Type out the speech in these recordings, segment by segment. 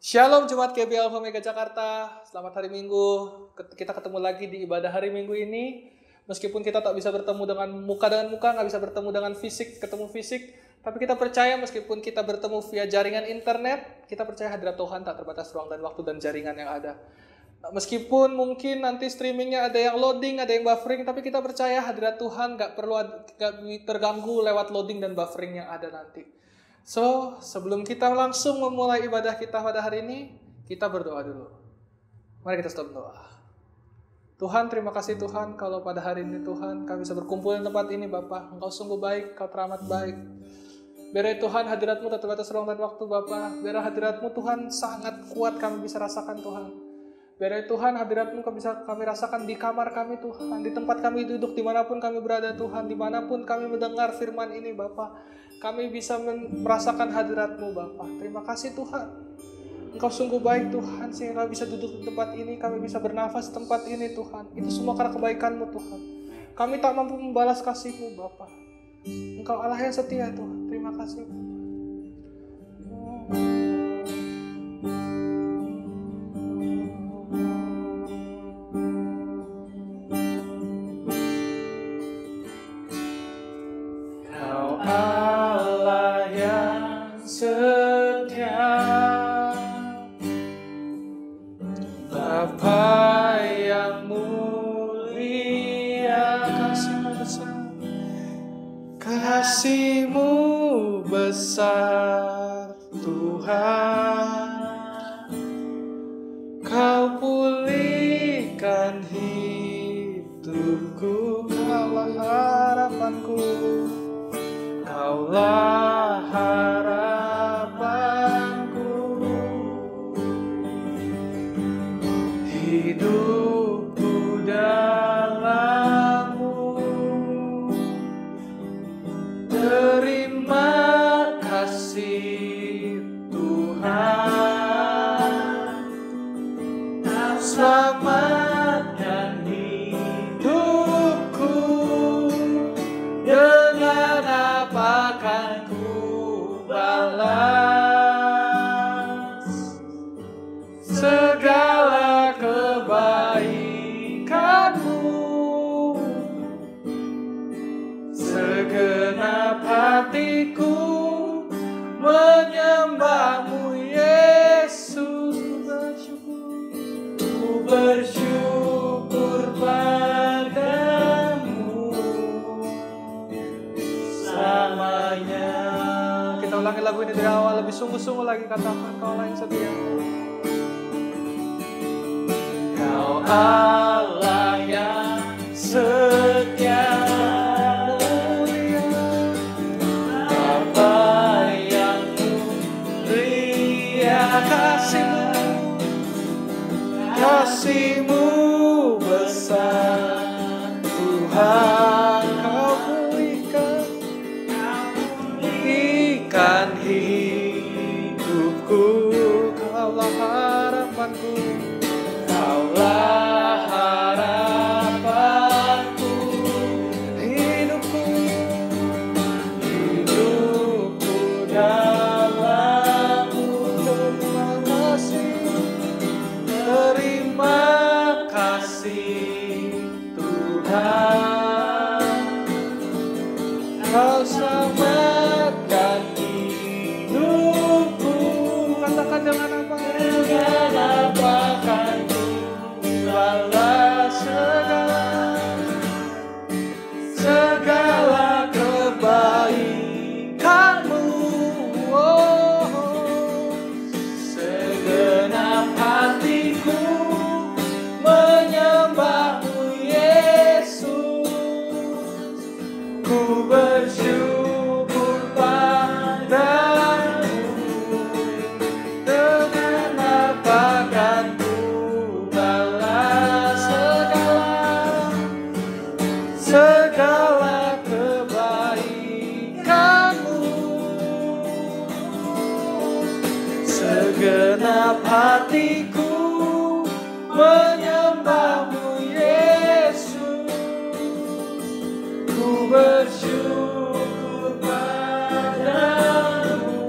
Shalom Jemaat GBI Alpha Mega Jakarta. Selamat hari Minggu. Kita ketemu lagi di ibadah hari Minggu ini. Meskipun kita tak bisa bertemu dengan muka, nggak bisa bertemu dengan ketemu fisik, tapi kita percaya meskipun kita bertemu via jaringan internet, kita percaya hadirat Tuhan tak terbatas ruang dan waktu dan jaringan yang ada. Meskipun mungkin nanti streamingnya ada yang loading, ada yang buffering, tapi kita percaya hadirat Tuhan nggak terganggu lewat loading dan buffering yang ada nanti. So, sebelum kita langsung memulai ibadah kita pada hari ini, kita berdoa dulu. Mari kita stop doa. Tuhan, terima kasih Tuhan, kalau pada hari ini Tuhan, kami bisa berkumpul di tempat ini Bapa. Engkau sungguh baik, Engkau teramat baik. Biar Tuhan hadirat-Mu tak terbatas ruang dan waktu Bapa. Biar hadirat-Mu Tuhan sangat kuat kami bisa rasakan Tuhan. Biar Tuhan hadirat-Mu bisa kami rasakan di kamar kami Tuhan, di tempat kami duduk, dimanapun kami berada Tuhan, dimanapun kami mendengar firman ini Bapa. Kami bisa merasakan hadirat-Mu Bapa. Terima kasih Tuhan. Engkau sungguh baik Tuhan, sehingga kami bisa duduk di tempat ini, kami bisa bernafas di tempat ini Tuhan. Itu semua karena kebaikan-Mu Tuhan. Kami tak mampu membalas kasih-Mu Bapa. Engkau Allah yang setia Tuhan. Terima kasih. Kasih-Mu besar Tuhan, Kau pulihkan hidupku, Kaulah harapanku, Kaulah harapanku. Hidupku dalam-Mu, terima kasih Tuhan, selamatkan hidupku, dengan apa kan ku balas segala kebaikan-Mu. Segenap hatiku menyembah-Mu Yesus. Ku bersyukur padamu selamanya. Kita ulangi lagu ini dari awal, lebih sungguh-sungguh lagi, katakan Kaulah yang setia. Kau Allah yang setia, kasih-Mu besar Tuhan, Kau pulihkan hidupku, Kaulah harapanku, Kaulah harapanku. Hidupku dalam-Mu, terima kasih Tuhan, Kau selamatkan hidupku. Katakan dengan apa? Dengan apa kan ku balas segala kebaikan-Mu. Segenap hatiku menyembah-Mu Yesus. Ku bersyukur padamu, dengan apa kan ku balas segala kebaikan-Mu. Segenap hatiku menyembah-Mu Yesus. Ku bersyukur padamu.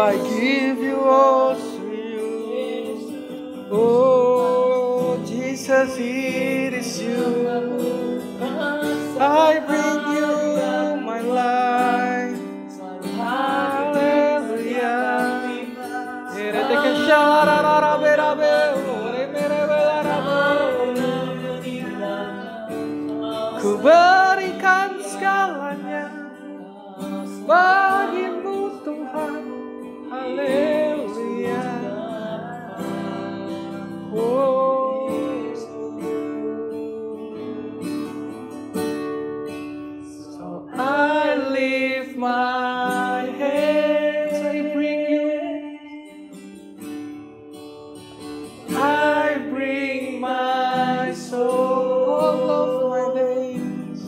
I give you all to you. Oh, Jesus, it is you. I bring you my life. Hallelujah. Ku berikan segalanya bagimu Tuhan. Haleluya. Oh. So I lift my hands, I bring my soul, all of my days,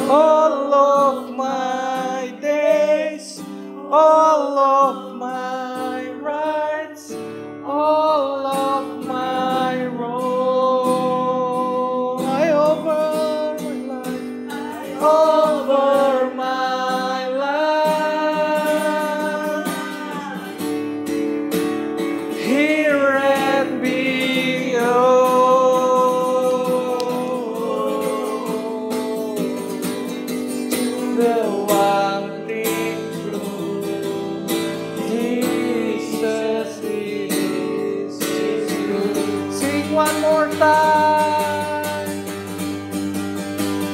all of my days, all of my rights, all of my wrong. I offer my life, I offer my life. Here and beyond, the one thing true, Jesus is good. Sing one more time.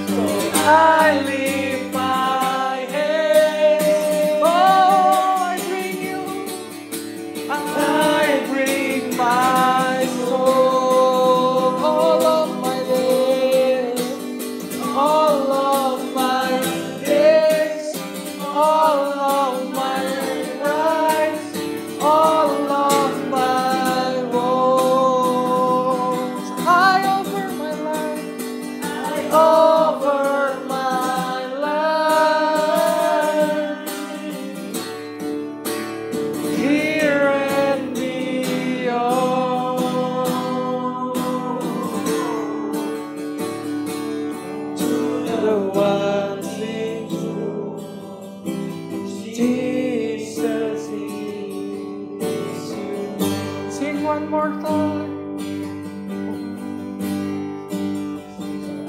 So I lift my hands. Oh, I bring you. I bring my soul, all of my days, all of my days, all of my rights, all of my wrongs. I offer my life, I offer my life. Here and beyond, to the one thing true, Jesus is you. Sing one more time.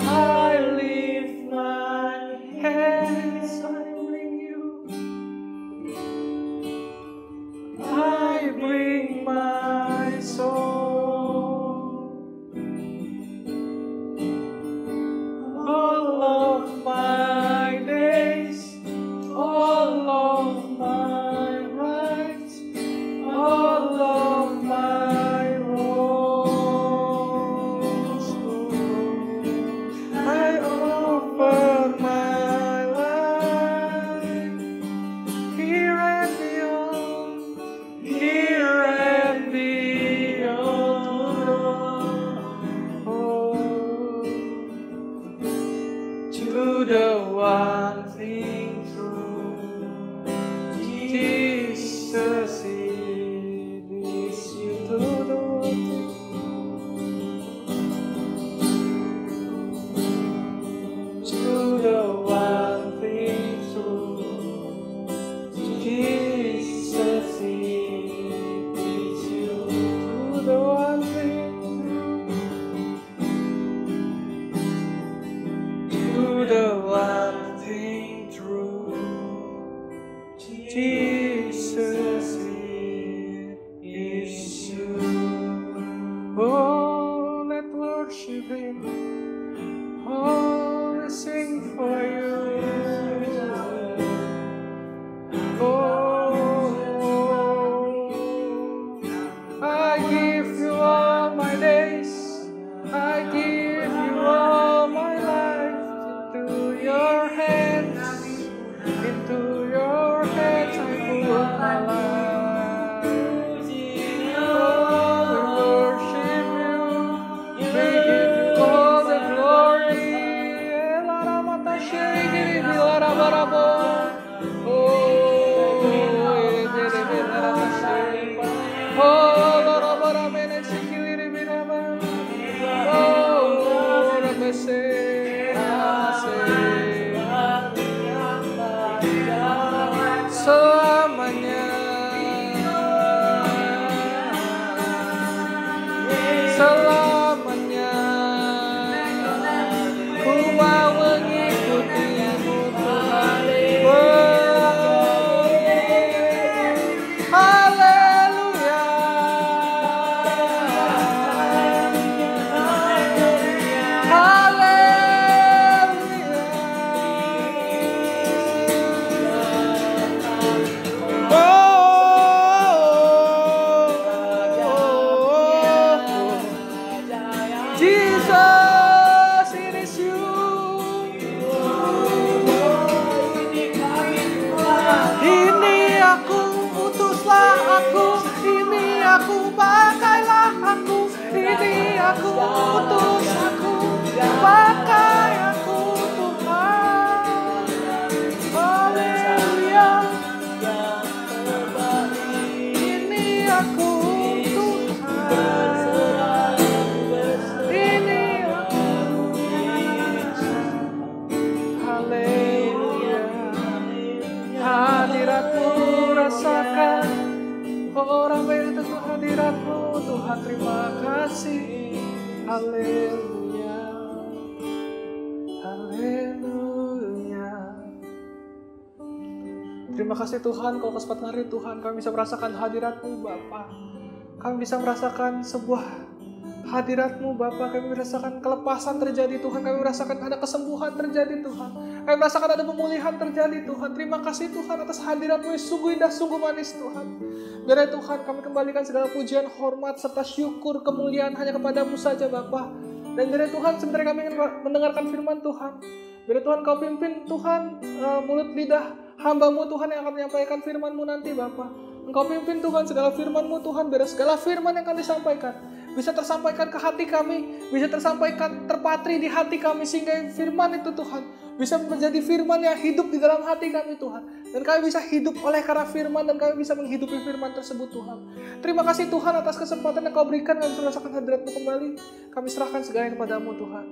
I lift my hands, I bring you. I bring my soul, all of my days, all of my rights, all of my wrongs. I offer my life, here and beyond, here and beyond. Oh, to the one thing true, Jesus, it is you. To the one thing true, Jesus, it is you. To the one thing true, to the one thing true, Jesus, it is you. Oh, let worship Him. Oh, we sing for you. Oh, I give you all my days. I give you all my life. Into your hands, into your hands I put my life. Oh, we worship you. We give you all the glory. So hadirat-Mu, rasakan. Oh, ramai tentu hadirat-Mu, Tuhan, terima kasih. Haleluya, haleluya. Terima kasih Tuhan, kalau kesempatan hari Tuhan kami bisa merasakan hadirat-Mu Bapa. Kami bisa merasakan sebuah hadirat-Mu Bapa. Kami merasakan kelepasan terjadi Tuhan. Kami merasakan ada kesembuhan terjadi Tuhan. Kami merasakan ada pemulihan terjadi Tuhan. Terima kasih Tuhan atas hadirat-Mu yang sungguh indah, sungguh manis Tuhan. Biar Tuhan kami kembalikan segala pujian, hormat, serta syukur, kemuliaan hanya kepada-Mu saja Bapa. Dan biar Tuhan sebentar kami ingin mendengarkan firman Tuhan. Biar Tuhan Kau pimpin Tuhan mulut lidah hamba-Mu Tuhan yang akan menyampaikan firman-Mu nanti Bapa. Engkau pimpin Tuhan segala firman-Mu Tuhan. Biar segala firman yang akan disampaikan bisa tersampaikan ke hati kami, bisa tersampaikan, terpatri di hati kami, sehingga firman itu Tuhan bisa menjadi firman yang hidup di dalam hati kami Tuhan. Dan kami bisa hidup oleh karena firman, dan kami bisa menghidupi firman tersebut Tuhan. Terima kasih Tuhan atas kesempatan yang Kau berikan, kami bisa merasakan hadirat-Mu kembali. Kami serahkan segalanya kepada-Mu Tuhan.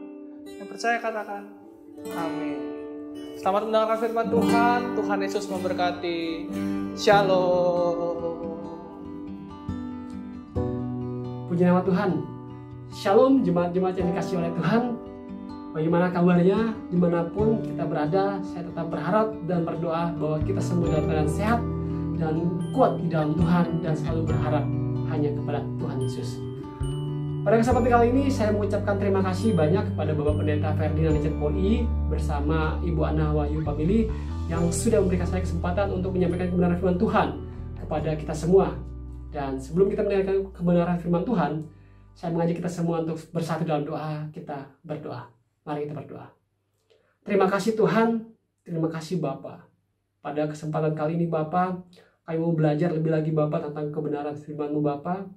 Yang percaya katakan, amin. Selamat mendengarkan firman Tuhan. Tuhan Yesus memberkati. Shalom. Puji nama Tuhan. Shalom jemaat-jemaat yang dikasihi oleh Tuhan. Bagaimana kabarnya? Dimanapun kita berada, saya tetap berharap dan berdoa bahwa kita semua dalam keadaan sehat dan kuat di dalam Tuhan, dan selalu berharap hanya kepada Tuhan Yesus. Pada kesempatan kali ini saya mengucapkan terima kasih banyak kepada Bapak Pendeta Ferdinand Richard Poli bersama Ibu Ana Wahyu Family yang sudah memberikan saya kesempatan untuk menyampaikan kebenaran firman Tuhan kepada kita semua. Dan sebelum kita mendengarkan kebenaran firman Tuhan, saya mengajak kita semua untuk bersatu dalam doa. Kita berdoa. Mari kita berdoa. Terima kasih Tuhan, terima kasih Bapa. Pada kesempatan kali ini Bapa, kami mau belajar lebih lagi Bapa tentang kebenaran firman-Mu Bapa.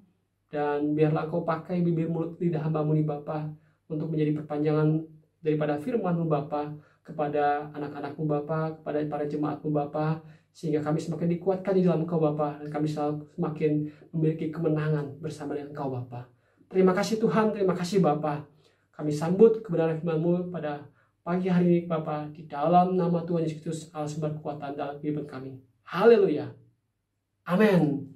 Dan biarlah Engkau pakai bibir mulut lidah hamba-Mu nih Bapa untuk menjadi perpanjangan daripada firman-Mu Bapa kepada anak-anak-Mu Bapa, kepada para jemaat-Mu Bapa, sehingga kami semakin dikuatkan di dalam Engkau Bapa, dan kami semakin memiliki kemenangan bersama dengan Engkau Bapa. Terima kasih Tuhan, terima kasih Bapa. Kami sambut kebenaran firman-Mu pada pagi hari ini Bapa, di dalam nama Tuhan Yesus Kristus, Allah sumber kekuatan dalam kehidupan kami. Haleluya. Amin.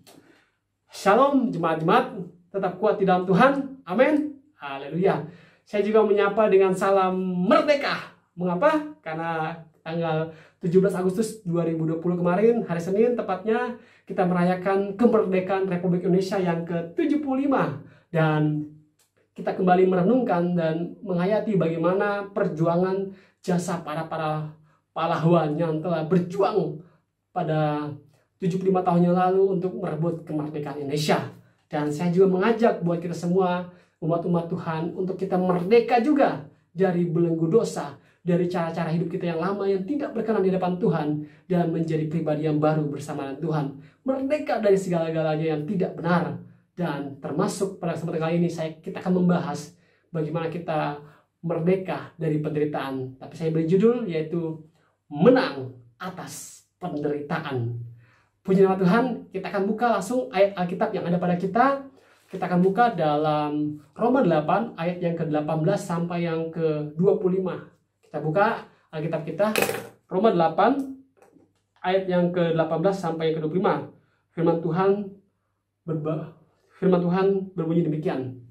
Shalom jemaat-jemaat, tetap kuat di dalam Tuhan. Amin. Haleluya. Saya juga menyapa dengan salam merdeka. Mengapa? Karena tanggal 17 Agustus 2020 kemarin, hari Senin tepatnya, kita merayakan kemerdekaan Republik Indonesia yang ke-75. Dan kita kembali merenungkan dan menghayati bagaimana perjuangan jasa para pahlawan yang telah berjuang pada 75 tahun yang lalu untuk merebut kemerdekaan Indonesia. Dan saya juga mengajak buat kita semua, umat-umat Tuhan, untuk kita merdeka juga dari belenggu dosa, dari cara-cara hidup kita yang lama yang tidak berkenan di hadapan Tuhan, dan menjadi pribadi yang baru bersama dengan Tuhan. Merdeka dari segala-galanya yang tidak benar. Dan termasuk pada kesempatan kali ini kita akan membahas bagaimana kita merdeka dari penderitaan. Tapi saya beri judul yaitu Menang Atas Penderitaan. Puji nama Tuhan, kita akan buka langsung ayat Alkitab yang ada pada kita. Kita akan buka dalam Roma 8 ayat yang ke-18 sampai yang ke-25. Kita buka Alkitab kita, Roma 8 ayat yang ke-18 sampai yang ke-25. Firman Tuhan berbunyi demikian.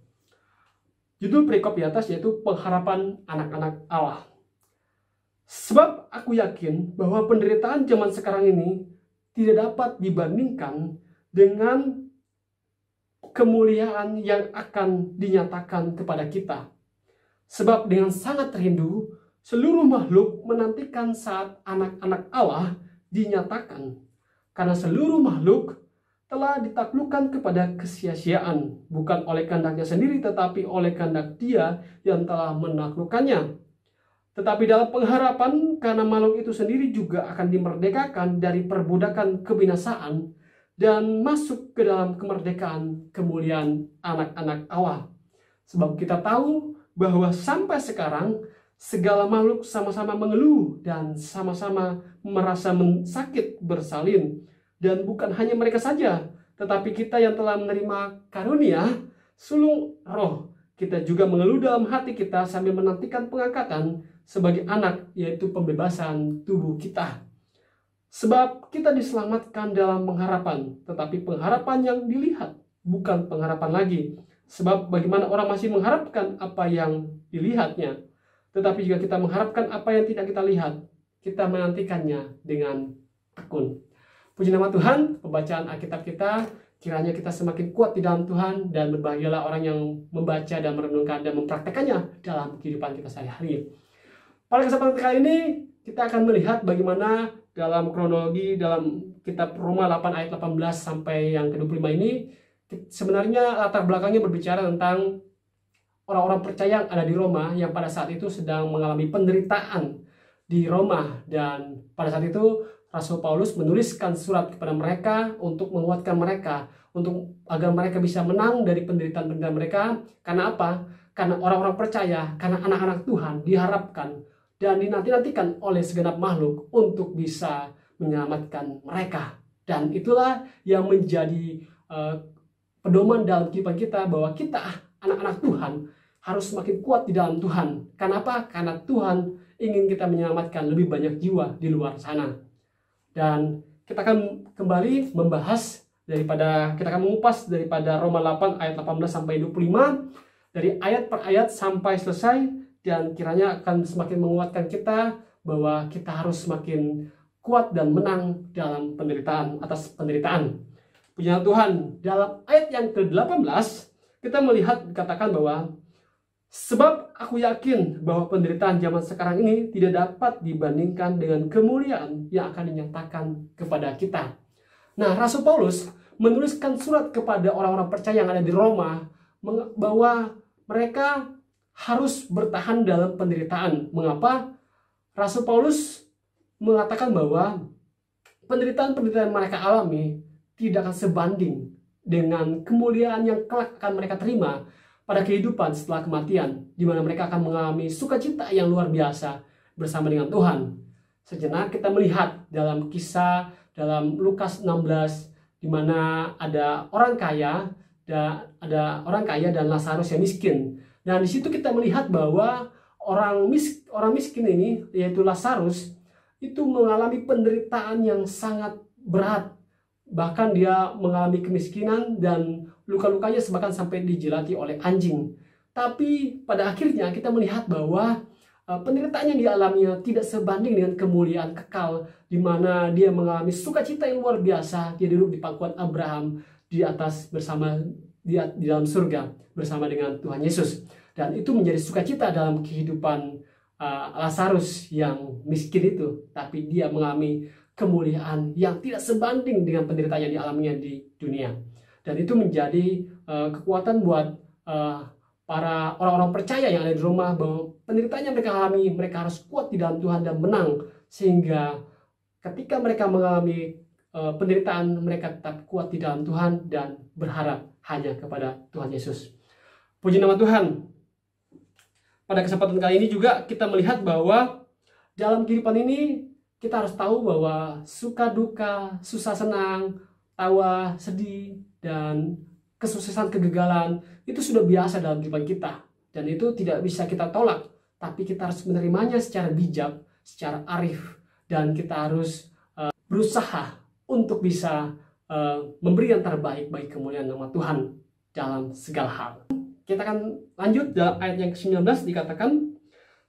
Judul perikop di atas yaitu pengharapan anak-anak Allah. Sebab aku yakin bahwa penderitaan zaman sekarang ini tidak dapat dibandingkan dengan kemuliaan yang akan dinyatakan kepada kita. Sebab dengan sangat rindu, seluruh makhluk menantikan saat anak-anak Allah dinyatakan. Karena seluruh makhluk telah ditaklukkan kepada kesia-siaan, bukan oleh kehendaknya sendiri, tetapi oleh kehendak Dia yang telah menaklukkannya. Tetapi dalam pengharapan, karena makhluk itu sendiri juga akan dimerdekakan dari perbudakan kebinasaan dan masuk ke dalam kemerdekaan kemuliaan anak-anak Allah. Sebab kita tahu bahwa sampai sekarang segala makhluk sama-sama mengeluh dan sama-sama merasa sakit bersalin. Dan bukan hanya mereka saja, tetapi kita yang telah menerima karunia sulung roh, kita juga mengeluh dalam hati kita sambil menantikan pengangkatan sebagai anak, yaitu pembebasan tubuh kita. Sebab kita diselamatkan dalam pengharapan, tetapi pengharapan yang dilihat, bukan pengharapan lagi. Sebab bagaimana orang masih mengharapkan apa yang dilihatnya. Tetapi jika kita mengharapkan apa yang tidak kita lihat, kita menantikannya dengan tekun. Puji nama Tuhan, pembacaan Alkitab kita, kiranya kita semakin kuat di dalam Tuhan, dan berbahagialah orang yang membaca dan merenungkan dan mempraktekannya dalam kehidupan kita sehari-hari. Pada kesempatan kali ini, kita akan melihat bagaimana dalam kronologi dalam kitab Roma 8 ayat 18 sampai yang ke-25 ini, sebenarnya latar belakangnya berbicara tentang orang-orang percaya yang ada di Roma yang pada saat itu sedang mengalami penderitaan di Roma, dan pada saat itu Rasul Paulus menuliskan surat kepada mereka untuk menguatkan mereka, untuk agar mereka bisa menang dari penderitaan-penderitaan mereka. Karena apa? Karena orang-orang percaya, karena anak-anak Tuhan diharapkan dan dinanti-nantikan oleh segenap makhluk untuk bisa menyelamatkan mereka. Dan itulah yang menjadi pedoman dalam kehidupan kita, bahwa kita anak-anak Tuhan harus semakin kuat di dalam Tuhan. Kenapa? Karena Tuhan ingin kita menyelamatkan lebih banyak jiwa di luar sana. Dan kita akan kembali membahas kita akan mengupas daripada Roma 8 ayat 18 sampai 25, dari ayat per ayat sampai selesai, dan kiranya akan semakin menguatkan kita bahwa kita harus semakin kuat dan menang dalam penderitaan atas penderitaan. Puji Tuhan, dalam ayat yang ke-18 kita melihat dikatakan bahwa sebab aku yakin bahwa penderitaan zaman sekarang ini tidak dapat dibandingkan dengan kemuliaan yang akan dinyatakan kepada kita. Nah, Rasul Paulus menuliskan surat kepada orang-orang percaya yang ada di Roma bahwa mereka harus bertahan dalam penderitaan. Mengapa? Rasul Paulus mengatakan bahwa penderitaan-penderitaan mereka alami tidak akan sebanding dengan kemuliaan yang kelak akan mereka terima pada kehidupan setelah kematian, di mana mereka akan mengalami sukacita yang luar biasa bersama dengan Tuhan. Sejenak kita melihat dalam kisah dalam Lukas 16, di mana ada orang kaya dan Lazarus yang miskin. Dan di situ kita melihat bahwa orang miskin ini, yaitu Lazarus, itu mengalami penderitaan yang sangat berat. Bahkan dia mengalami kemiskinan dan luka-lukanya bahkan sampai dijilati oleh anjing. Tapi pada akhirnya kita melihat bahwa penderitaan yang dialaminya tidak sebanding dengan kemuliaan kekal, di mana dia mengalami sukacita yang luar biasa. Dia duduk di pangkuan Abraham di atas di dalam surga bersama dengan Tuhan Yesus. Dan itu menjadi sukacita dalam kehidupan Lazarus yang miskin itu. Tapi dia mengalami kemuliaan yang tidak sebanding dengan penderitaan yang dialaminya di dunia. Dan itu menjadi kekuatan buat para orang-orang percaya yang ada di Roma, bahwa penderitaan yang mereka alami, mereka harus kuat di dalam Tuhan dan menang. Sehingga ketika mereka mengalami penderitaan, mereka tetap kuat di dalam Tuhan dan berharap hanya kepada Tuhan Yesus. Puji nama Tuhan. Pada kesempatan kali ini juga kita melihat bahwa dalam kehidupan ini kita harus tahu bahwa suka duka, susah senang, tawa, sedih, dan kesuksesan, kegagalan itu sudah biasa dalam kehidupan kita. Dan itu tidak bisa kita tolak, tapi kita harus menerimanya secara bijak, secara arif, dan kita harus berusaha untuk bisa memberi yang terbaik bagi kemuliaan nama Tuhan dalam segala hal. Kita akan lanjut dalam ayat yang ke-19, dikatakan,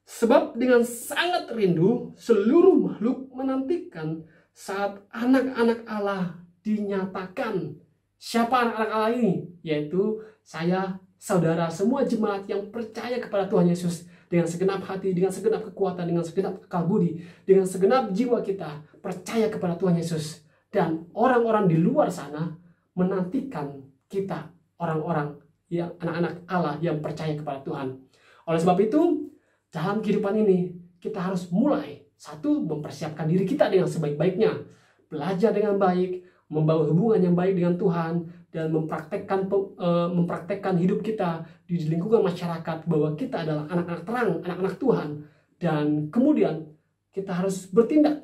sebab dengan sangat rindu seluruh makhluk menantikan saat anak-anak Allah dinyatakan. Siapa anak-anak Allah ini? Yaitu saya, saudara, semua jemaat yang percaya kepada Tuhan Yesus dengan segenap hati, dengan segenap kekuatan, dengan segenap akal budi, dengan segenap jiwa kita percaya kepada Tuhan Yesus. Dan orang-orang di luar sana menantikan kita, orang-orang yang anak-anak Allah yang percaya kepada Tuhan. Oleh sebab itu, dalam kehidupan ini kita harus mulai, satu, mempersiapkan diri kita dengan sebaik-baiknya, belajar dengan baik, membangun hubungan yang baik dengan Tuhan, dan mempraktekkan hidup kita di lingkungan masyarakat bahwa kita adalah anak-anak terang, anak-anak Tuhan. Dan kemudian kita harus bertindak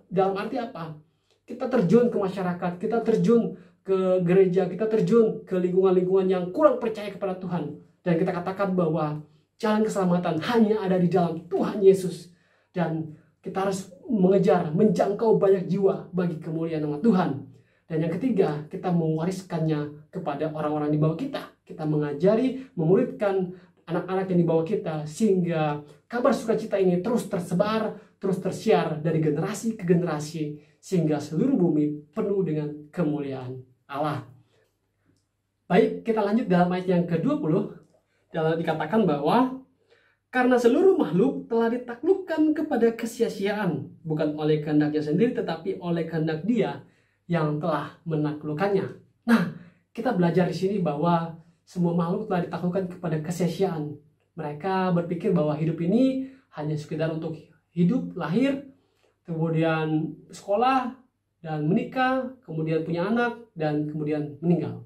dalam arti apa? Kita terjun ke masyarakat, kita terjun ke gereja, kita terjun ke lingkungan-lingkungan yang kurang percaya kepada Tuhan, dan kita katakan bahwa jalan keselamatan hanya ada di dalam Tuhan Yesus. Dan kita harus mengejar, menjangkau banyak jiwa bagi kemuliaan nama Tuhan. Dan yang ketiga, kita mewariskannya kepada orang-orang di bawah kita. Kita mengajari, memuridkan anak-anak yang di bawah kita, sehingga kabar sukacita ini terus tersebar, terus tersiar dari generasi ke generasi, sehingga seluruh bumi penuh dengan kemuliaan Allah. Baik, kita lanjut dalam ayat yang ke-20. Dalam dikatakan bahwa karena seluruh makhluk telah ditaklukkan kepada kesia-siaan, bukan oleh kehendaknya sendiri, tetapi oleh kehendak Dia yang telah menaklukkannya. Nah, kita belajar di sini bahwa semua makhluk telah ditaklukkan kepada kesia-siaan. Mereka berpikir bahwa hidup ini hanya sekedar untuk hidup, lahir, kemudian sekolah, dan menikah, kemudian punya anak, dan kemudian meninggal.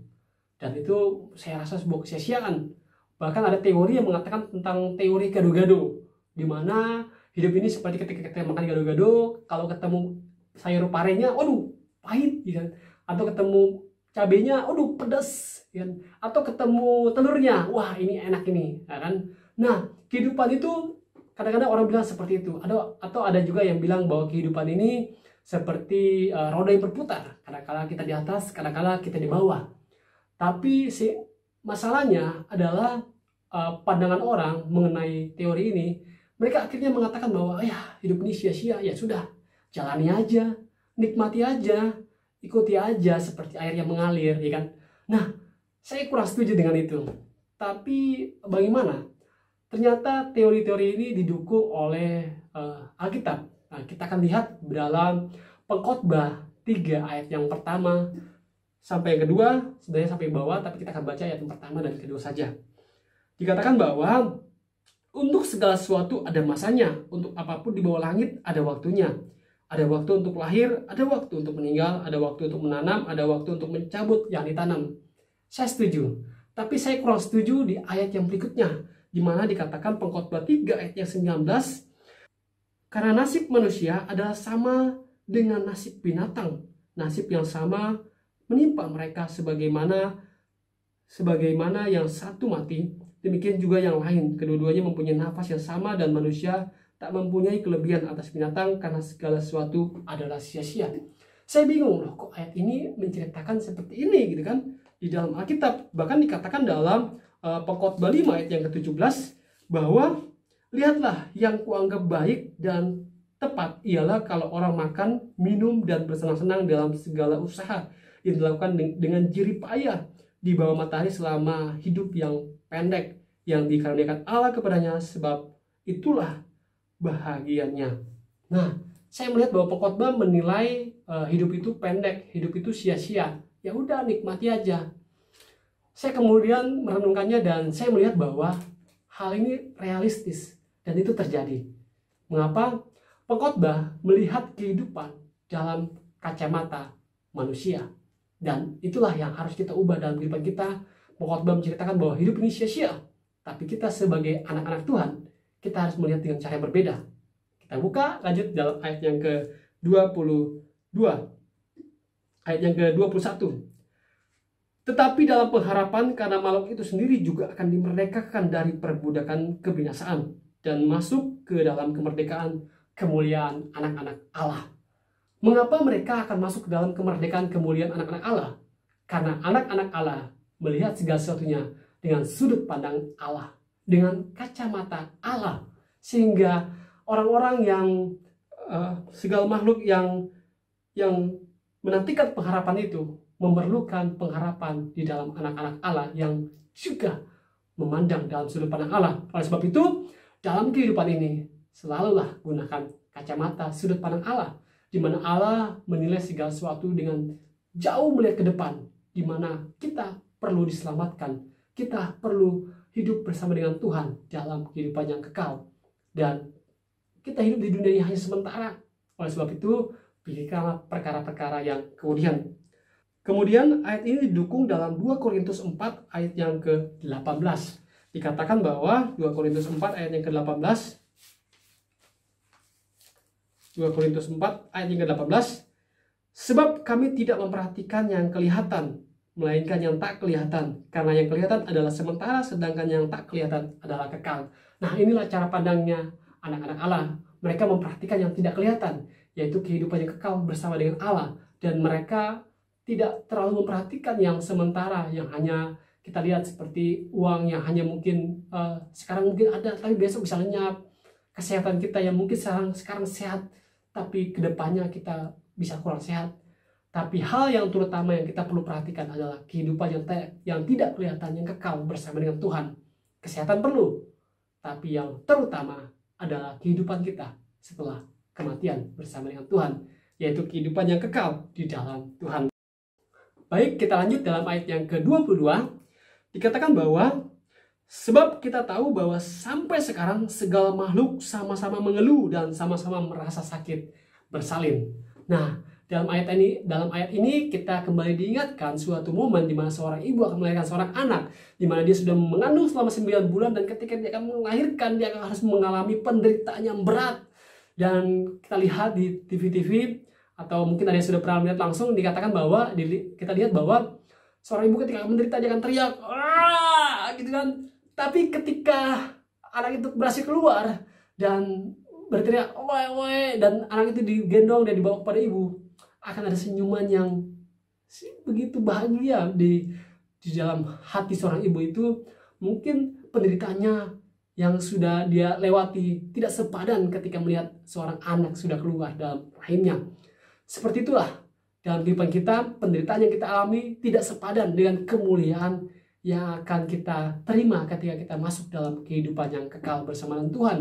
Dan itu saya rasa sebuah kesia-siaan. Bahkan ada teori yang mengatakan tentang teori gado-gado, di mana hidup ini seperti ketika kita makan gado-gado, kalau ketemu sayur parenya, waduh, pahit, ya kan? Atau ketemu cabenya, waduh, pedas, ya kan? Atau ketemu telurnya, wah ini enak ini, ya kan? Nah, kehidupan itu kadang-kadang orang bilang seperti itu. Atau ada juga yang bilang bahwa kehidupan ini seperti roda yang berputar. Kadang-kala kita di atas, kadang-kala kita di bawah. Tapi masalahnya adalah pandangan orang mengenai teori ini, mereka akhirnya mengatakan bahwa ya hidup ini sia-sia, ya sudah, jalani aja, nikmati aja, ikuti aja seperti air yang mengalir, ya kan? Nah, saya kurang setuju dengan itu. Tapi bagaimana? Ternyata teori-teori ini didukung oleh Alkitab. Nah, kita akan lihat dalam Pengkhotbah 3 ayat yang pertama sampai yang kedua, sebenarnya sampai bawah, tapi kita akan baca ayat yang pertama dan kedua saja. Dikatakan bahwa untuk segala sesuatu ada masanya, untuk apapun di bawah langit ada waktunya. Ada waktu untuk lahir, ada waktu untuk meninggal, ada waktu untuk menanam, ada waktu untuk mencabut yang ditanam. Saya setuju, tapi saya kurang setuju di ayat yang berikutnya, di mana dikatakan Pengkhotbah 3 ayat yang 19, karena nasib manusia adalah sama dengan nasib binatang, nasib yang sama menimpa mereka, sebagaimana yang satu mati, demikian juga yang lain. Kedua-duanya mempunyai nafas yang sama, dan manusia tak mempunyai kelebihan atas binatang, karena segala sesuatu adalah sia-sia. Saya bingung loh, kok ayat ini menceritakan seperti ini gitu kan di dalam Alkitab. Bahkan dikatakan dalam Pengkhotbah 5 ayat yang ke-17 bahwa lihatlah, yang kuanggap baik dan tepat ialah kalau orang makan, minum, dan bersenang-senang dalam segala usaha yang dilakukan dengan jerih payah di bawah matahari selama hidup yang pendek yang dikaruniakan Allah kepadanya, sebab itulah bahagianya. Nah, saya melihat bahwa Pengkhotbah menilai hidup itu pendek, hidup itu sia-sia. Ya udah, nikmati aja. Saya kemudian merenungkannya dan saya melihat bahwa hal ini realistis dan itu terjadi. Mengapa? Pengkhotbah melihat kehidupan dalam kacamata manusia. Dan itulah yang harus kita ubah dalam kehidupan kita. Pengkhotbah menceritakan bahwa hidup ini sia-sia. Tapi kita sebagai anak-anak Tuhan, kita harus melihat dengan cara yang berbeda. Kita buka lanjut dalam ayat yang ke-22. Ayat yang ke-21. Tetapi dalam pengharapan, karena makhluk itu sendiri juga akan dimerdekakan dari perbudakan kebinasaan dan masuk ke dalam kemerdekaan kemuliaan anak-anak Allah. Mengapa mereka akan masuk ke dalam kemerdekaan kemuliaan anak-anak Allah? Karena anak-anak Allah melihat segala sesuatunya dengan sudut pandang Allah, dengan kacamata Allah, sehingga orang-orang yang segala makhluk yang menantikan pengharapan itu memerlukan pengharapan di dalam anak-anak Allah yang juga memandang dalam sudut pandang Allah. Oleh sebab itu, dalam kehidupan ini selalulah gunakan kacamata sudut pandang Allah, di mana Allah menilai segala sesuatu dengan jauh melihat ke depan, di mana kita perlu diselamatkan, kita perlu hidup bersama dengan Tuhan dalam kehidupan yang kekal, dan kita hidup di dunia ini hanya sementara. Oleh sebab itu, pikirkanlah perkara-perkara yang kemudian. Kemudian ayat ini didukung dalam 2 Korintus 4 ayat yang ke-18. Dikatakan bahwa 2 Korintus 4 ayat yang ke-18, 2 Korintus 4 ayat yang ke-18, sebab kami tidak memperhatikan yang kelihatan, melainkan yang tak kelihatan. Karena yang kelihatan adalah sementara, sedangkan yang tak kelihatan adalah kekal. Nah, inilah cara pandangnya anak-anak Allah. mereka memperhatikan yang tidak kelihatan, yaitu kehidupan yang kekal bersama dengan Allah. Dan mereka tidak terlalu memperhatikan yang sementara, yang hanya kita lihat seperti uang yang hanya mungkin sekarang mungkin ada, tapi besok bisa lenyap. Kesehatan kita yang mungkin sekarang sehat, tapi kedepannya kita bisa kurang sehat. Tapi hal yang terutama yang kita perlu perhatikan adalah kehidupan yang tidak kelihatan, yang kekal bersama dengan Tuhan. Kesehatan perlu, tapi yang terutama adalah kehidupan kita setelah kematian bersama dengan Tuhan, yaitu kehidupan yang kekal di dalam Tuhan. Baik, kita lanjut dalam ayat yang ke-22. Dikatakan bahwa sebab kita tahu bahwa sampai sekarang segala makhluk sama-sama mengeluh dan sama-sama merasa sakit bersalin. Nah, dalam ayat ini kita kembali diingatkan suatu momen di mana seorang ibu akan melahirkan seorang anak, di mana dia sudah mengandung selama 9 bulan, dan ketika dia akan melahirkan, dia akan harus mengalami penderitaan yang berat. Dan kita lihat di TV-TV, atau mungkin ada yang sudah pernah melihat langsung, dikatakan bahwa kita lihat bahwa seorang ibu ketika menderita dia akan teriak, "Ah!" gitu kan. Tapi ketika anak itu berhasil keluar dan berteriak, "Oe," dan anak itu digendong dan dibawa kepada ibu, akan ada senyuman yang begitu bahagia di dalam hati seorang ibu itu. Mungkin penderitaannya yang sudah dia lewati tidak sepadan ketika melihat seorang anak sudah keluar dalam rahimnya. Seperti itulah dalam kehidupan kita, penderitaan yang kita alami tidak sepadan dengan kemuliaan yang akan kita terima ketika kita masuk dalam kehidupan yang kekal bersama dengan Tuhan.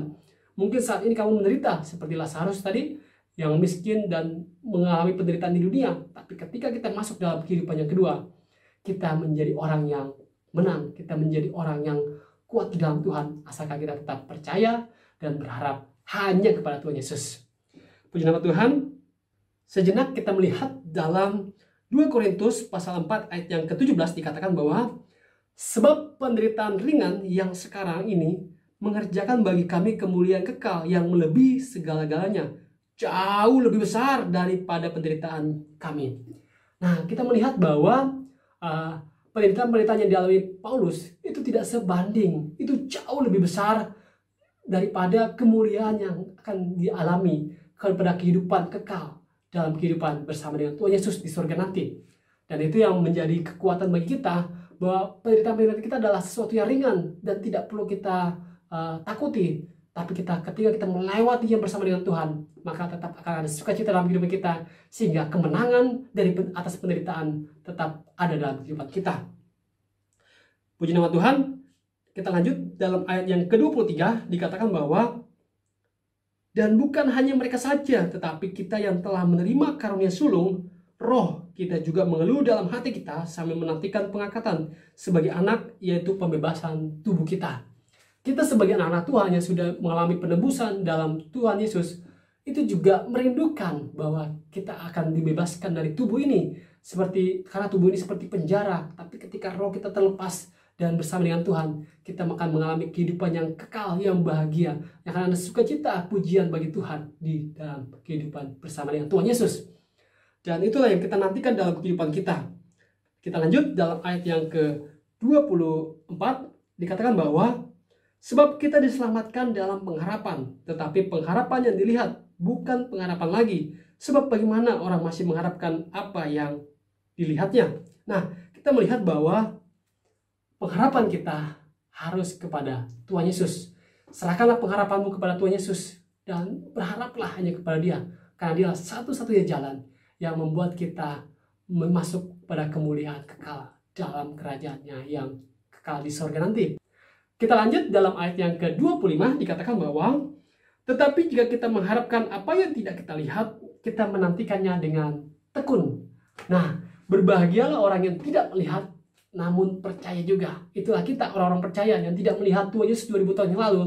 Mungkin saat ini kamu menderita seperti Lazarus tadi, yang miskin dan mengalami penderitaan di dunia. Tapi ketika kita masuk dalam kehidupan yang kedua, kita menjadi orang yang menang. Kita menjadi orang yang kuat di dalam Tuhan, asalkan kita tetap percaya dan berharap hanya kepada Tuhan Yesus. Puji nama Tuhan. Sejenak kita melihat dalam 2 Korintus pasal 4 ayat yang ke-17 dikatakan bahwa sebab penderitaan ringan yang sekarang ini mengerjakan bagi kami kemuliaan kekal yang melebihi segala-galanya, jauh lebih besar daripada penderitaan kami. Nah, kita melihat bahwa penderitaan-penderitaan yang dialami Paulus itu tidak sebanding, itu jauh lebih besar daripada kemuliaan yang akan dialami kepada kehidupan kekal dalam kehidupan bersama dengan Tuhan Yesus di surga nanti. Dan itu yang menjadi kekuatan bagi kita, bahwa penderitaan-penderitaan kita adalah sesuatu yang ringan dan tidak perlu kita takuti. Tapi ketika kita melewatinya bersama dengan Tuhan, maka tetap akan ada sukacita dalam kehidupan kita, sehingga kemenangan dari atas penderitaan tetap ada dalam kehidupan kita. Puji nama Tuhan. Kita lanjut dalam ayat yang ke-23, dikatakan bahwa dan bukan hanya mereka saja, tetapi kita yang telah menerima karunia sulung Roh, kita juga mengeluh dalam hati kita sambil menantikan pengangkatan sebagai anak, yaitu pembebasan tubuh kita. Kita sebagai anak-anak Tuhan yang sudah mengalami penebusan dalam Tuhan Yesus, itu juga merindukan bahwa kita akan dibebaskan dari tubuh ini. Karena tubuh ini seperti penjara, tapi ketika roh kita terlepas dan bersama dengan Tuhan, kita akan mengalami kehidupan yang kekal, yang bahagia, yang akan ada sukacita, pujian bagi Tuhan di dalam kehidupan bersama dengan Tuhan Yesus. Dan itulah yang kita nantikan dalam kehidupan kita. Kita lanjut dalam ayat yang ke-24, dikatakan bahwa sebab kita diselamatkan dalam pengharapan, tetapi pengharapan yang dilihat bukan pengharapan lagi. Sebab bagaimana orang masih mengharapkan apa yang dilihatnya. Nah, kita melihat bahwa pengharapan kita harus kepada Tuhan Yesus. Serahkanlah pengharapanmu kepada Tuhan Yesus dan berharaplah hanya kepada Dia, karena Dia satu-satunya jalan yang membuat kita masuk pada kemuliaan kekal dalam kerajaannya yang kekal di surga nanti. Kita lanjut dalam ayat yang ke-25, dikatakan bahwa tetapi jika kita mengharapkan apa yang tidak kita lihat, kita menantikannya dengan tekun. Nah, berbahagialah orang yang tidak melihat namun percaya juga. Itulah kita, orang-orang percaya yang tidak melihat Tuhan Yesus 2000 tahun yang lalu,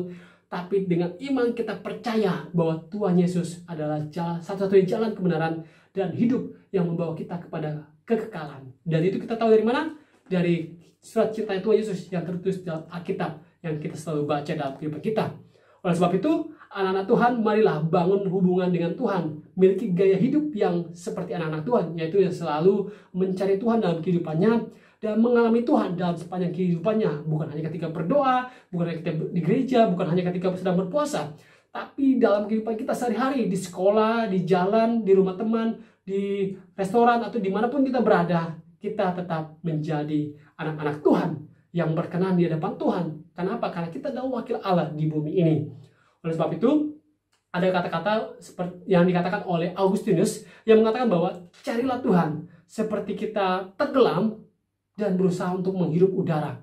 tapi dengan iman kita percaya bahwa Tuhan Yesus adalah satu-satunya jalan kebenaran dan hidup yang membawa kita kepada kekekalan. Dan itu kita tahu dari mana? Dari surat cinta Tuhan Yesus yang tertulis dalam Alkitab yang kita selalu baca dalam kehidupan kita. Oleh sebab itu, anak-anak Tuhan, marilah bangun hubungan dengan Tuhan, miliki gaya hidup yang seperti anak-anak Tuhan, yaitu yang selalu mencari Tuhan dalam kehidupannya dan mengalami Tuhan dalam sepanjang kehidupannya, bukan hanya ketika berdoa, bukan hanya ketika di gereja, bukan hanya ketika sedang berpuasa, Tapi dalam kehidupan kita sehari-hari, di sekolah, di jalan, di rumah teman, di restoran, atau dimanapun kita berada, kita tetap menjadi anak-anak Tuhan yang berkenan di hadapan Tuhan. Kenapa? Karena kita adalah wakil Allah di bumi ini. Oleh sebab itu, ada kata-kata seperti yang dikatakan oleh Augustinus yang mengatakan bahwa carilah Tuhan seperti kita tenggelam dan berusaha untuk menghirup udara.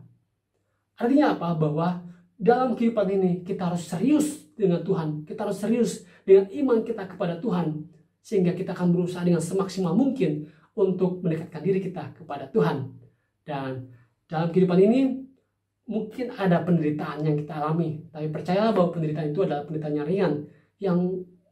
Artinya apa? Bahwa dalam kehidupan ini kita harus serius dengan Tuhan. Kita harus serius dengan iman kita kepada Tuhan. Sehingga kita akan berusaha dengan semaksimal mungkin untuk mendekatkan diri kita kepada Tuhan. Dan dalam kehidupan ini mungkin ada penderitaan yang kita alami. Tapi percayalah bahwa penderitaan itu adalah penderitaan yang ringan, yang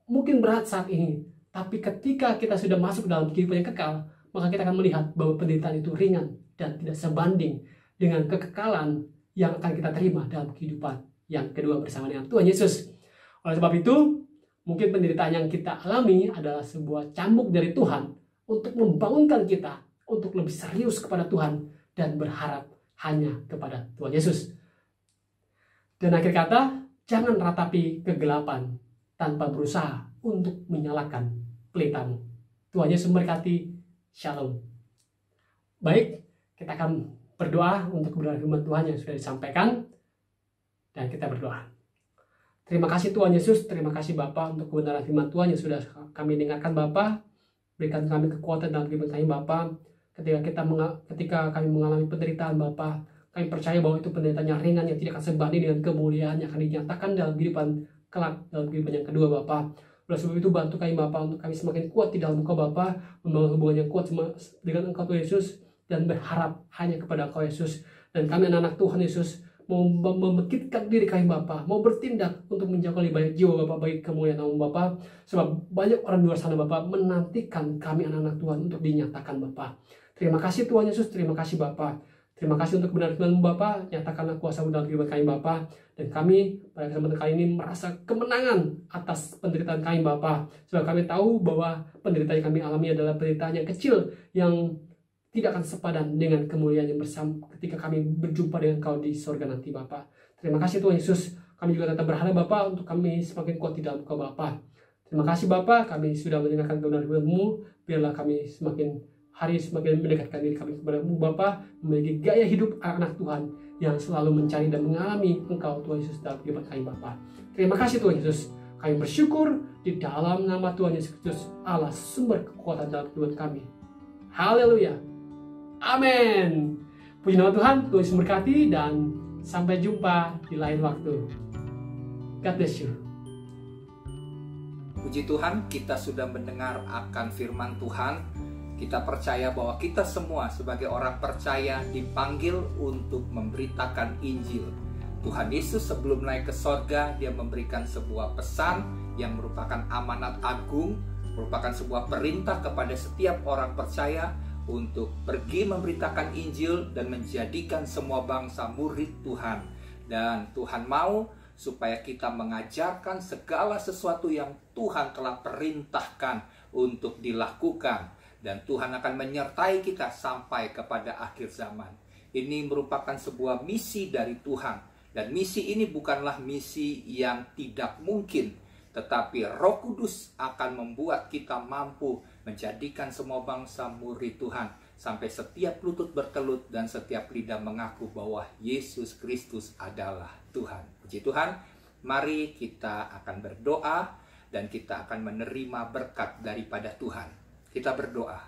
mungkin berat saat ini. Tapi ketika kita sudah masuk dalam kehidupan yang kekal, maka kita akan melihat bahwa penderitaan itu ringan dan tidak sebanding dengan kekekalan yang akan kita terima dalam kehidupan yang kedua bersama dengan Tuhan Yesus. Oleh sebab itu, mungkin penderitaan yang kita alami adalah sebuah cambuk dari Tuhan untuk membangunkan kita untuk lebih serius kepada Tuhan dan berharap hanya kepada Tuhan Yesus. Dan akhir kata, jangan ratapi kegelapan tanpa berusaha untuk menyalakan pelitamu. Tuhan Yesus memberkati. Shalom. Baik, kita akan berdoa untuk kebenaran firman Tuhan yang sudah disampaikan. Dan kita berdoa. Terima kasih Tuhan Yesus, terima kasih Bapa untuk kebenaran firman Tuhan yang sudah kami dengarkan Bapa. Berikan kami kekuatan dalam kehidupan kami Bapa. Ketika kami mengalami penderitaan Bapa, kami percaya bahwa itu penderitaan yang ringan yang tidak akan sebanding dengan kemuliaan yang akan dinyatakan dalam kehidupan kelak, dalam kehidupan yang kedua Bapa. Oleh sebab itu bantu kami Bapa untuk kami semakin kuat di dalam Engkau Bapa, membangun hubungan yang kuat dengan Engkau Tuhan Yesus, dan berharap hanya kepada Engkau Yesus. Dan kami anak-anak Tuhan Yesus mau membangkitkan diri kami Bapa, mau bertindak untuk menjaga lebih banyak jiwa Bapa bagi kemuliaan nama Bapa. Sebab banyak orang di luar sana Bapa menantikan kami anak-anak Tuhan untuk dinyatakan Bapa. Terima kasih Tuhan Yesus, terima kasih Bapa. Terima kasih untuk kebenaran firman-Mu Bapa, nyatakanlah kuasa-Mu dalam kehidupan kami Bapa. Dan kami pada kesempatan kali ini merasa kemenangan atas penderitaan kami Bapa. Sebab kami tahu bahwa penderitaan yang kami alami adalah penderitaan yang kecil, yang tidak akan sepadan dengan kemuliaan yang bersama ketika kami berjumpa dengan Kau di sorga nanti Bapa. Terima kasih Tuhan Yesus. Kami juga tetap berharap Bapa untuk kami semakin kuat di dalam Kau Bapa. Terima kasih Bapa, kami sudah mendengarkan kebenaran firman-Mu. Biarlah kami semakin hari semakin mendekatkan diri kami kepada-Mu Bapa, memiliki gaya hidup anak Tuhan yang selalu mencari dan mengalami Engkau Tuhan Yesus dalam kehidupan kami Bapa. Terima kasih Tuhan Yesus. Kami bersyukur di dalam nama Tuhan Yesus Kristus, Allah sumber kekuatan dalam kehidupan kami. Haleluya. Amin. Puji nama Tuhan, Tuhan Yesus memberkati, dan sampai jumpa di lain waktu. God bless you. Puji Tuhan, kita sudah mendengar akan firman Tuhan. Kita percaya bahwa kita semua sebagai orang percaya dipanggil untuk memberitakan Injil. Tuhan Yesus sebelum naik ke sorga, Dia memberikan sebuah pesan yang merupakan amanat agung, merupakan sebuah perintah kepada setiap orang percaya untuk pergi memberitakan Injil dan menjadikan semua bangsa murid Tuhan. Dan Tuhan mau supaya kita mengajarkan segala sesuatu yang Tuhan telah perintahkan untuk dilakukan. Dan Tuhan akan menyertai kita sampai kepada akhir zaman. Ini merupakan sebuah misi dari Tuhan. Dan misi ini bukanlah misi yang tidak mungkin. Tetapi Roh Kudus akan membuat kita mampu menjadikan semua bangsa murid Tuhan. Sampai setiap lutut berkelut dan setiap lidah mengaku bahwa Yesus Kristus adalah Tuhan. Puji Tuhan, mari kita akan berdoa dan kita akan menerima berkat daripada Tuhan. Kita berdoa.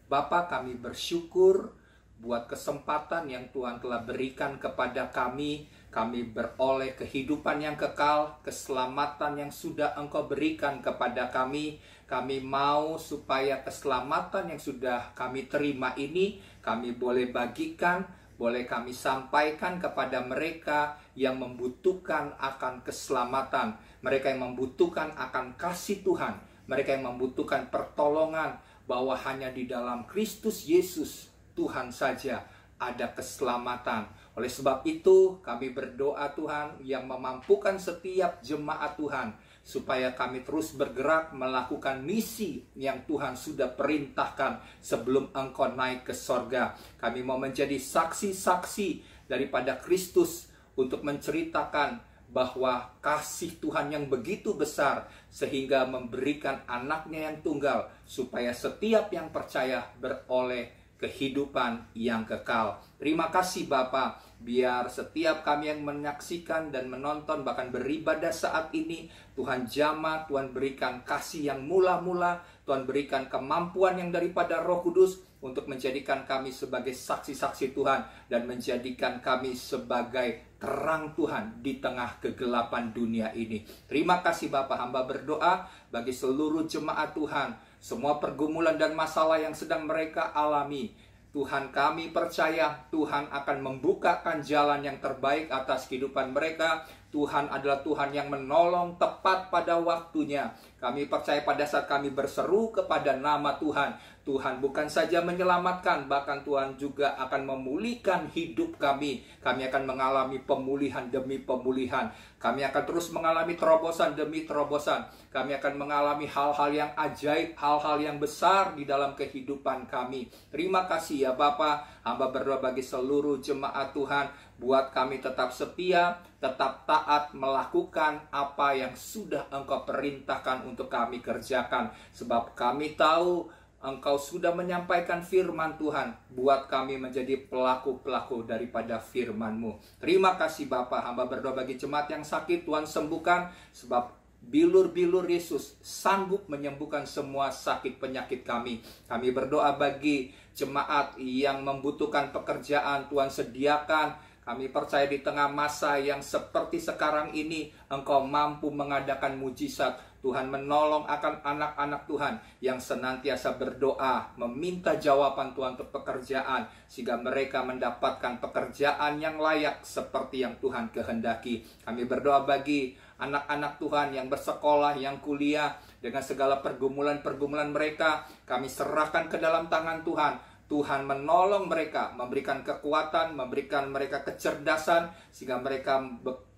Bapa, kami bersyukur buat kesempatan yang Tuhan telah berikan kepada kami. Kami beroleh kehidupan yang kekal, keselamatan yang sudah Engkau berikan kepada kami. Kami mau supaya keselamatan yang sudah kami terima ini, kami boleh bagikan, boleh kami sampaikan kepada mereka yang membutuhkan akan keselamatan. Mereka yang membutuhkan akan kasih Tuhan. Mereka yang membutuhkan pertolongan, bahwa hanya di dalam Kristus Yesus Tuhan saja ada keselamatan. Oleh sebab itu kami berdoa Tuhan yang memampukan setiap jemaat Tuhan, supaya kami terus bergerak melakukan misi yang Tuhan sudah perintahkan sebelum Engkau naik ke sorga. Kami mau menjadi saksi-saksi daripada Kristus untuk menceritakan bahwa kasih Tuhan yang begitu besar sehingga memberikan anaknya yang tunggal supaya setiap yang percaya beroleh kehidupan yang kekal. Terima kasih Bapa, biar setiap kami yang menyaksikan dan menonton bahkan beribadah saat ini, Tuhan jamah, Tuhan berikan kasih yang mula-mula, Tuhan berikan kemampuan yang daripada Roh Kudus untuk menjadikan kami sebagai saksi-saksi Tuhan dan menjadikan kami sebagai terang Tuhan di tengah kegelapan dunia ini. Terima kasih Bapa, hamba berdoa bagi seluruh jemaat Tuhan, semua pergumulan dan masalah yang sedang mereka alami. Tuhan, kami percaya Tuhan akan membukakan jalan yang terbaik atas kehidupan mereka. Tuhan adalah Tuhan yang menolong tepat pada waktunya. Kami percaya pada saat kami berseru kepada nama Tuhan, Tuhan bukan saja menyelamatkan, bahkan Tuhan juga akan memulihkan hidup kami. Kami akan mengalami pemulihan demi pemulihan. Kami akan terus mengalami terobosan demi terobosan. Kami akan mengalami hal-hal yang ajaib, hal-hal yang besar di dalam kehidupan kami. Terima kasih ya Bapa, hamba berdoa bagi seluruh jemaat Tuhan, buat kami tetap setia, tetap taat melakukan apa yang sudah Engkau perintahkan untuk kami kerjakan. Sebab kami tahu Engkau sudah menyampaikan firman Tuhan, buat kami menjadi pelaku-pelaku daripada firman-Mu. Terima kasih Bapa, hamba berdoa bagi jemaat yang sakit, Tuhan sembuhkan, sebab bilur-bilur Yesus sanggup menyembuhkan semua sakit penyakit kami. Kami berdoa bagi jemaat yang membutuhkan pekerjaan, Tuhan sediakan. Kami percaya di tengah masa yang seperti sekarang ini, Engkau mampu mengadakan mujizat. Tuhan menolong akan anak-anak Tuhan yang senantiasa berdoa, meminta jawaban Tuhan untuk pekerjaan, sehingga mereka mendapatkan pekerjaan yang layak seperti yang Tuhan kehendaki. Kami berdoa bagi anak-anak Tuhan yang bersekolah, yang kuliah, dengan segala pergumulan-pergumulan mereka, kami serahkan ke dalam tangan Tuhan. Tuhan menolong mereka, memberikan kekuatan, memberikan mereka kecerdasan, sehingga mereka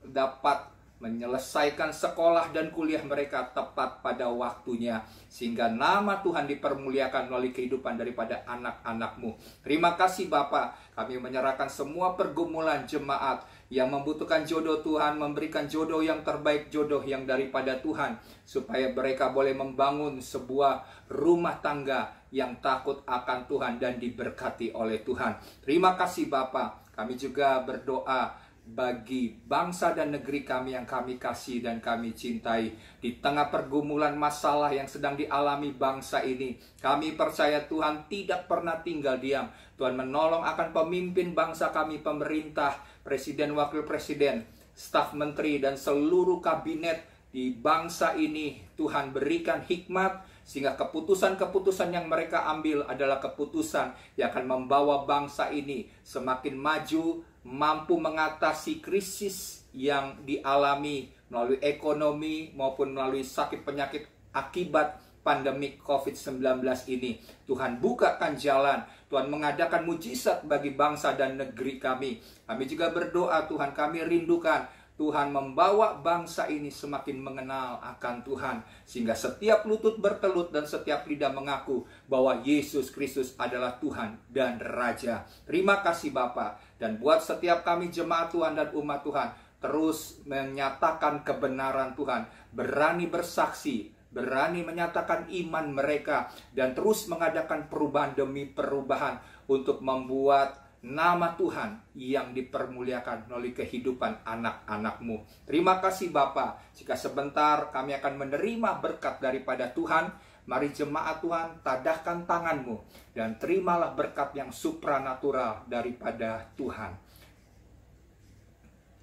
dapat menyelesaikan sekolah dan kuliah mereka tepat pada waktunya, sehingga nama Tuhan dipermuliakan melalui kehidupan daripada anak-anak-Mu. Terima kasih Bapa, kami menyerahkan semua pergumulan jemaat yang membutuhkan jodoh. Tuhan memberikan jodoh yang terbaik, jodoh yang daripada Tuhan, supaya mereka boleh membangun sebuah rumah tangga yang takut akan Tuhan dan diberkati oleh Tuhan. Terima kasih Bapa, kami juga berdoa bagi bangsa dan negeri kami yang kami kasih dan kami cintai. Di tengah pergumulan masalah yang sedang dialami bangsa ini, kami percaya Tuhan tidak pernah tinggal diam. Tuhan menolong akan pemimpin bangsa kami, pemerintah, presiden, wakil presiden, staf menteri, dan seluruh kabinet di bangsa ini. Tuhan berikan hikmat, sehingga keputusan-keputusan yang mereka ambil adalah keputusan yang akan membawa bangsa ini semakin maju, mampu mengatasi krisis yang dialami melalui ekonomi maupun melalui sakit penyakit akibat pandemi COVID-19 ini. Tuhan bukakan jalan, Tuhan mengadakan mujizat bagi bangsa dan negeri kami. Kami juga berdoa, Tuhan, kami rindukan Tuhan membawa bangsa ini semakin mengenal akan Tuhan, sehingga setiap lutut bertelut dan setiap lidah mengaku bahwa Yesus Kristus adalah Tuhan dan Raja. Terima kasih Bapa, dan buat setiap kami jemaat Tuhan dan umat Tuhan, terus menyatakan kebenaran Tuhan, berani bersaksi, berani menyatakan iman mereka, dan terus mengadakan perubahan demi perubahan untuk membuat nama Tuhan yang dipermuliakan melalui kehidupan anak-anak-Mu. Terima kasih Bapa. Jika sebentar kami akan menerima berkat daripada Tuhan, mari jemaat Tuhan tadahkan tangan-Mu dan terimalah berkat yang supranatural daripada Tuhan.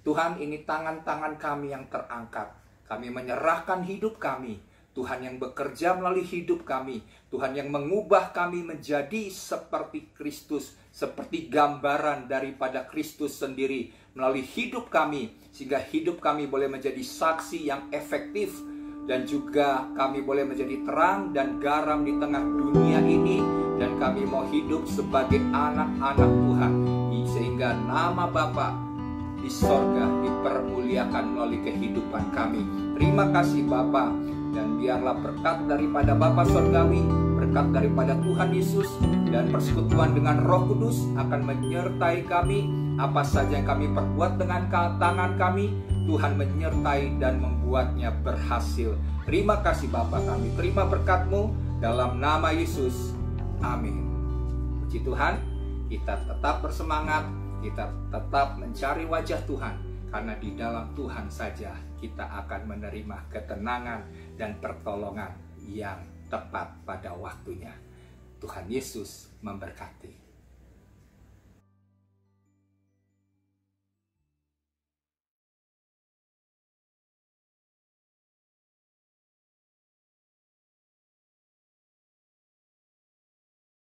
Tuhan, ini tangan-tangan kami yang terangkat. Kami menyerahkan hidup kami. Tuhan yang bekerja melalui hidup kami. Tuhan yang mengubah kami menjadi seperti Kristus, seperti gambaran daripada Kristus sendiri melalui hidup kami, sehingga hidup kami boleh menjadi saksi yang efektif, dan juga kami boleh menjadi terang dan garam di tengah dunia ini, dan kami mau hidup sebagai anak-anak Tuhan, sehingga nama Bapa di sorga dipermuliakan melalui kehidupan kami. Terima kasih Bapa. Dan biarlah berkat daripada Bapa Sorgawi, berkat daripada Tuhan Yesus, dan persekutuan dengan Roh Kudus akan menyertai kami. Apa saja yang kami perbuat dengan tangan kami, Tuhan menyertai dan membuatnya berhasil. Terima kasih Bapa kami, terima berkat-Mu dalam nama Yesus. Amin. Puji Tuhan, kita tetap bersemangat, kita tetap mencari wajah Tuhan, karena di dalam Tuhan saja kita akan menerima ketenangan dan pertolongan yang tepat pada waktunya. Tuhan Yesus memberkati.